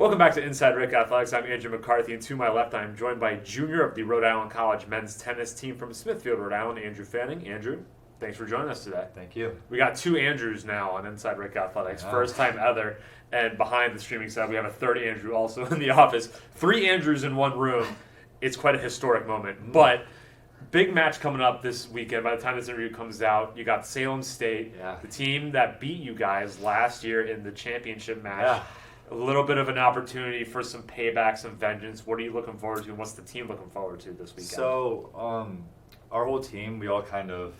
Welcome back to Inside RIC Athletics. I'm Andrew McCarthy, and to my left, I'm joined by junior of the Rhode Island College men's tennis team from Smithfield, Rhode Island, Andrew Fanning. Andrew, thanks for joining us today. Thank you. We got two Andrews now on Inside RIC Athletics, first time ever. And behind the streaming side, we have a third Andrew also in the office. Three Andrews in one room. It's quite a historic moment. But big match coming up this weekend. By the time this interview comes out, you got Salem State, the team that beat you guys last year in the championship match. Yeah. A little bit of an opportunity for some payback, some vengeance. What are you looking forward to, and what's the team looking forward to this weekend? So, our whole team, we all kind of,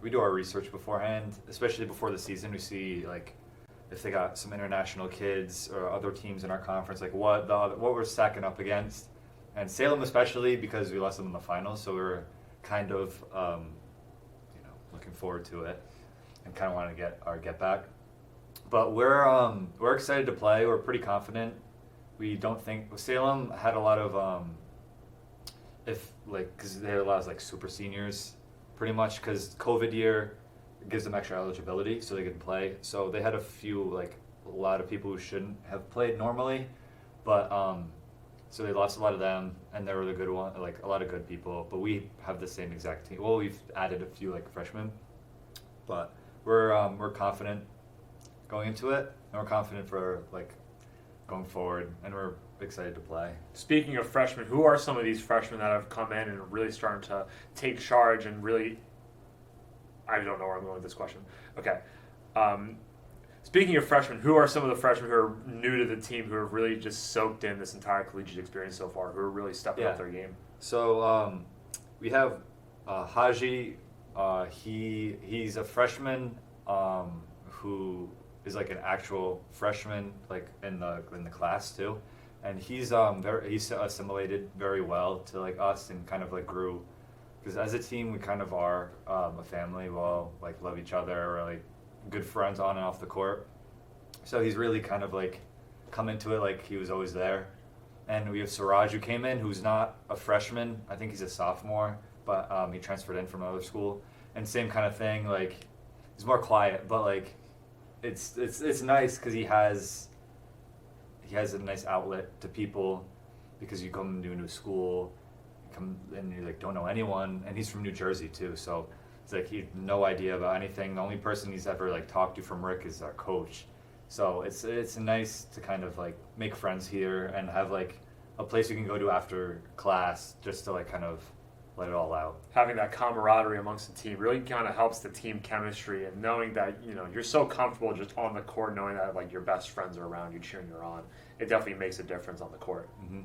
we do our research beforehand, especially before the season. We see, like, if they got some international kids or other teams in our conference, like what we're stacking up against. And Salem especially, because we lost them in the finals, so we were kind of, looking forward to it and kind of want to get our get back. But we're excited to play. We're pretty confident. We don't think Salem had a lot of because they had a lot of like super seniors, pretty much because COVID year gives them extra eligibility so they can play. So they had a lot of people who shouldn't have played normally, but so they lost a lot of them, and they were the good one, like a lot of good people. But we have the same exact team. Well, we've added a few like freshmen, but we're confident going into it, and we're confident for like going forward, and we're excited to play. Speaking of freshmen, who are some of these freshmen that have come in and are really starting to take charge and really, I don't know where I'm going with this question. Okay. Speaking of freshmen, who are some of the freshmen who are new to the team who have really just soaked in this entire collegiate experience so far, who are really stepping up their game? So we have Haji. He's a freshman who is like an actual freshman, like in the class too, and he's assimilated very well to like us and kind of like grew, because as a team we kind of are a family. We all like love each other, we're like good friends on and off the court. So he's really kind of like come into it like he was always there. And we have Siraj, who came in, who's not a freshman. I think he's a sophomore, but he transferred in from another school. And same kind of thing, like he's more quiet, but like it's nice because he has a nice outlet to people, because you come to a new school, and you like don't know anyone, and he's from New Jersey too, so it's like he had no idea about anything. The only person he's ever like talked to from RIC is our coach. So it's nice to kind of like make friends here and have like a place you can go to after class just to like kind of let it all out. Having that camaraderie amongst the team really kind of helps the team chemistry, and knowing that you're so comfortable just on the court, knowing that like your best friends are around you cheering you on, it definitely makes a difference on the court. Mm-hmm.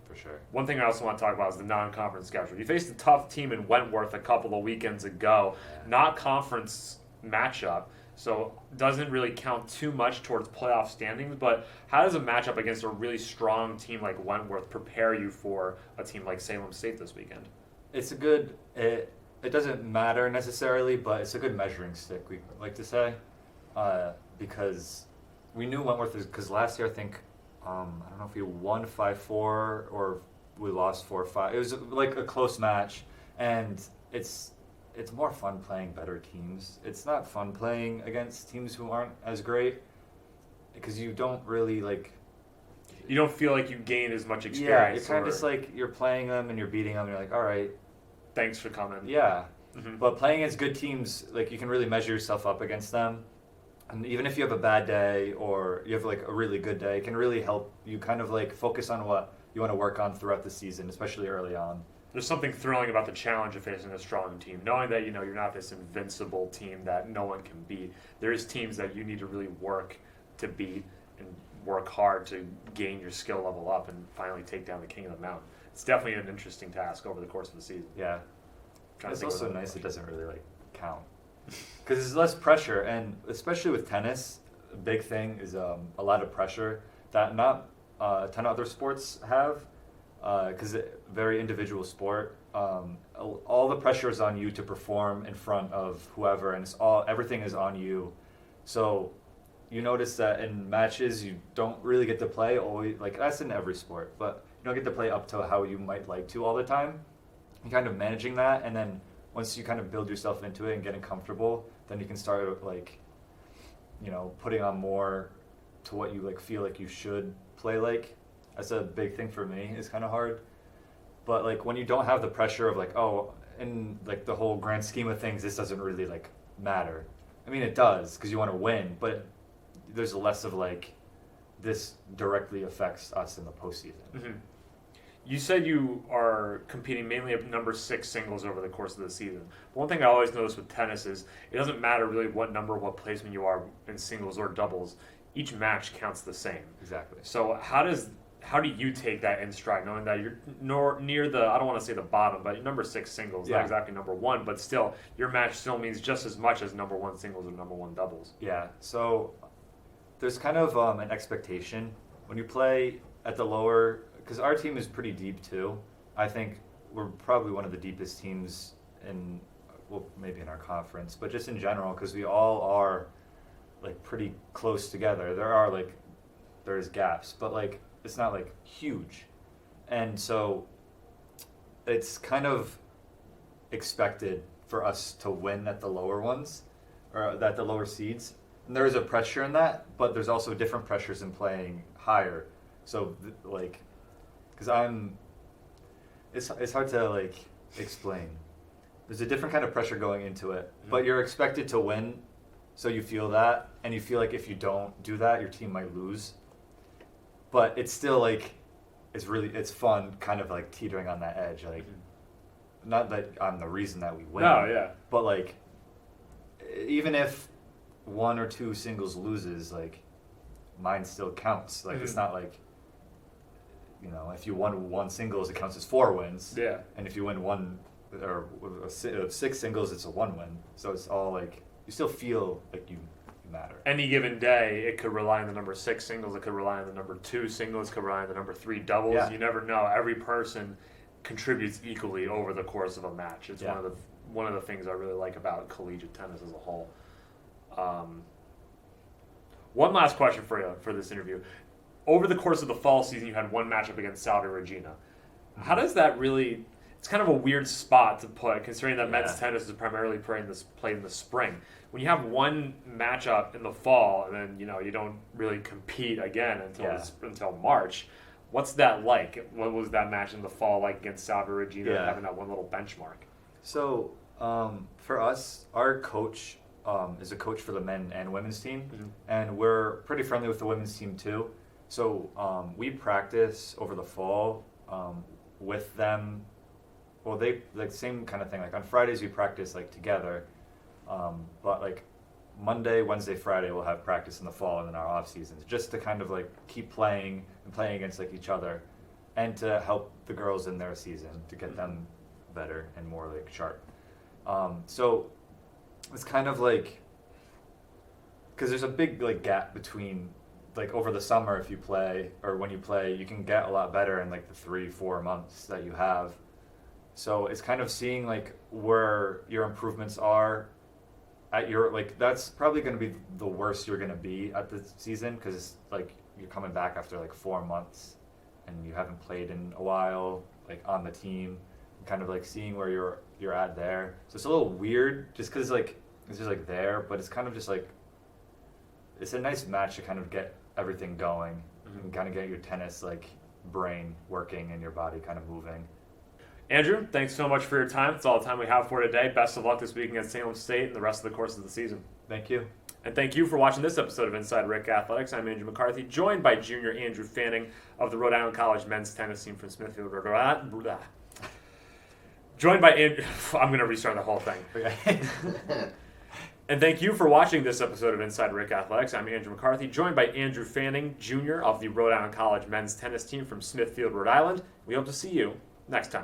For sure. One thing I also want to talk about is the non-conference schedule. You faced a tough team in Wentworth a couple of weekends ago, not conference matchup, so doesn't really count too much towards playoff standings. But how does a matchup against a really strong team like Wentworth prepare you for a team like Salem State this weekend? It's a good, it doesn't matter necessarily, but it's a good measuring stick, we like to say, because we knew Wentworth, because last year I think, I don't know if we won 5-4 or we lost 4-5. It was like a close match, and it's more fun playing better teams. It's not fun playing against teams who aren't as great, because you don't really like... You don't feel like you gain as much experience. Yeah, it's kind of just like you're playing them and you're beating them and you're like, all right. Thanks for coming. Yeah. Mm-hmm. But playing against good teams, like you can really measure yourself up against them. And even if you have a bad day or you have like a really good day, it can really help you kind of like focus on what you want to work on throughout the season, especially early on. There's something thrilling about the challenge of facing a strong team, knowing that you're not this invincible team that no one can beat. There's teams that you need to really work to beat and work hard to gain your skill level up and finally take down the king of the mountain. It's definitely an interesting task over the course of the season. Yeah. It's also nice it doesn't really like count, because there's less pressure, and especially with tennis, a big thing is a lot of pressure that not a ton of other sports have, because it's a very individual sport. All the pressure is on you to perform in front of whoever, and everything is on you. So you notice that in matches you don't really get to play always, like that's in every sport, but you don't get to play up to how you might like to all the time. You're kind of managing that, and then once you kind of build yourself into it and getting comfortable, then you can start like, putting on more to what you like feel like you should play like. That's a big thing for me. It's kind of hard. But like when you don't have the pressure of like, oh, in like the whole grand scheme of things, this doesn't really like matter. I mean, it does because you want to win, but there's less of like this directly affects us in the postseason. Mm-hmm. You said you are competing mainly at number 6 singles over the course of the season. One thing I always notice with tennis is it doesn't matter really what number, what placement you are in singles or doubles. Each match counts the same. Exactly. So how do you take that in stride, knowing that you're near the, I don't want to say the bottom, but number 6 singles, not exactly number 1, but still, your match still means just as much as number 1 singles or number 1 doubles. Yeah, so there's kind of an expectation when you play at the lower, because our team is pretty deep too. I think we're probably one of the deepest teams in, well, maybe in our conference, but just in general, because we all are like pretty close together. There's gaps, but like, it's not like huge. And so it's kind of expected for us to win at the lower ones, or at the lower seeds. And there is a pressure in that, but there's also different pressures in playing higher. So like, because it's hard to like explain. There's a different kind of pressure going into it, but you're expected to win. So you feel that, and you feel like if you don't do that, your team might lose. But it's still like, it's fun kind of like teetering on that edge. Like, not that I'm the reason that we win. No, yeah. But like, even if 1 or 2 singles loses, like, mine still counts. Like, it's not like, if you won 1 singles, it counts as 4 wins. Yeah. And if you win 1 or 6 singles, it's a 1 win. So it's all like, you still feel like you matter. Any given day, it could rely on the number 6 singles, it could rely on the number 2 singles, it could rely on the number 3 doubles. Yeah. You never know. Every person contributes equally over the course of a match. It's one of the things I really like about collegiate tennis as a whole. One last question for you for this interview. Over the course of the fall season, you had one matchup against Salve Regina. How does that really? It's kind of a weird spot to put, considering that men's tennis is primarily played in the spring. When you have one matchup in the fall, and then you don't really compete again until March. What's that like? What was that match in the fall like against Salve Regina, having that one little benchmark? So for us, our coach is a coach for the men and women's team, and we're pretty friendly with the women's team too. So we practice over the fall with them. Well, they like same kind of thing. Like on Fridays we practice like together, but like Monday, Wednesday, Friday we'll have practice in the fall and in our off seasons, just to kind of like keep playing and playing against like each other, and to help the girls in their season to get them better and more like sharp. So it's kind of like, because there's a big like gap between like over the summer if you play, or when you play, you can get a lot better in like the 3-4 months that you have. So it's kind of seeing like where your improvements are at your, like that's probably going to be the worst you're going to be at the season, because it's like you're coming back after like 4 months and you haven't played in a while like on the team, and kind of like seeing where you're at there. So it's a little weird just because like it's just like there, but it's kind of just like it's a nice match to kind of get everything going and kind of get your tennis like brain working and your body kind of moving. Andrew, thanks so much for your time. That's all the time we have for today. Best of luck this week against Salem State and the rest of the course of the season. Thank you. And thank you for watching this episode of Inside RIC Athletics. I'm Andrew McCarthy, joined by junior Andrew Fanning of the Rhode Island College men's tennis team from Smithfield, Rhode Island. Joined by Andrew. I'm going to restart the whole thing. Okay. And thank you for watching this episode of Inside RIC Athletics. I'm Andrew McCarthy, joined by Andrew Fanning, Jr. of the Rhode Island College men's tennis team from Smithfield, Rhode Island. We hope to see you next time.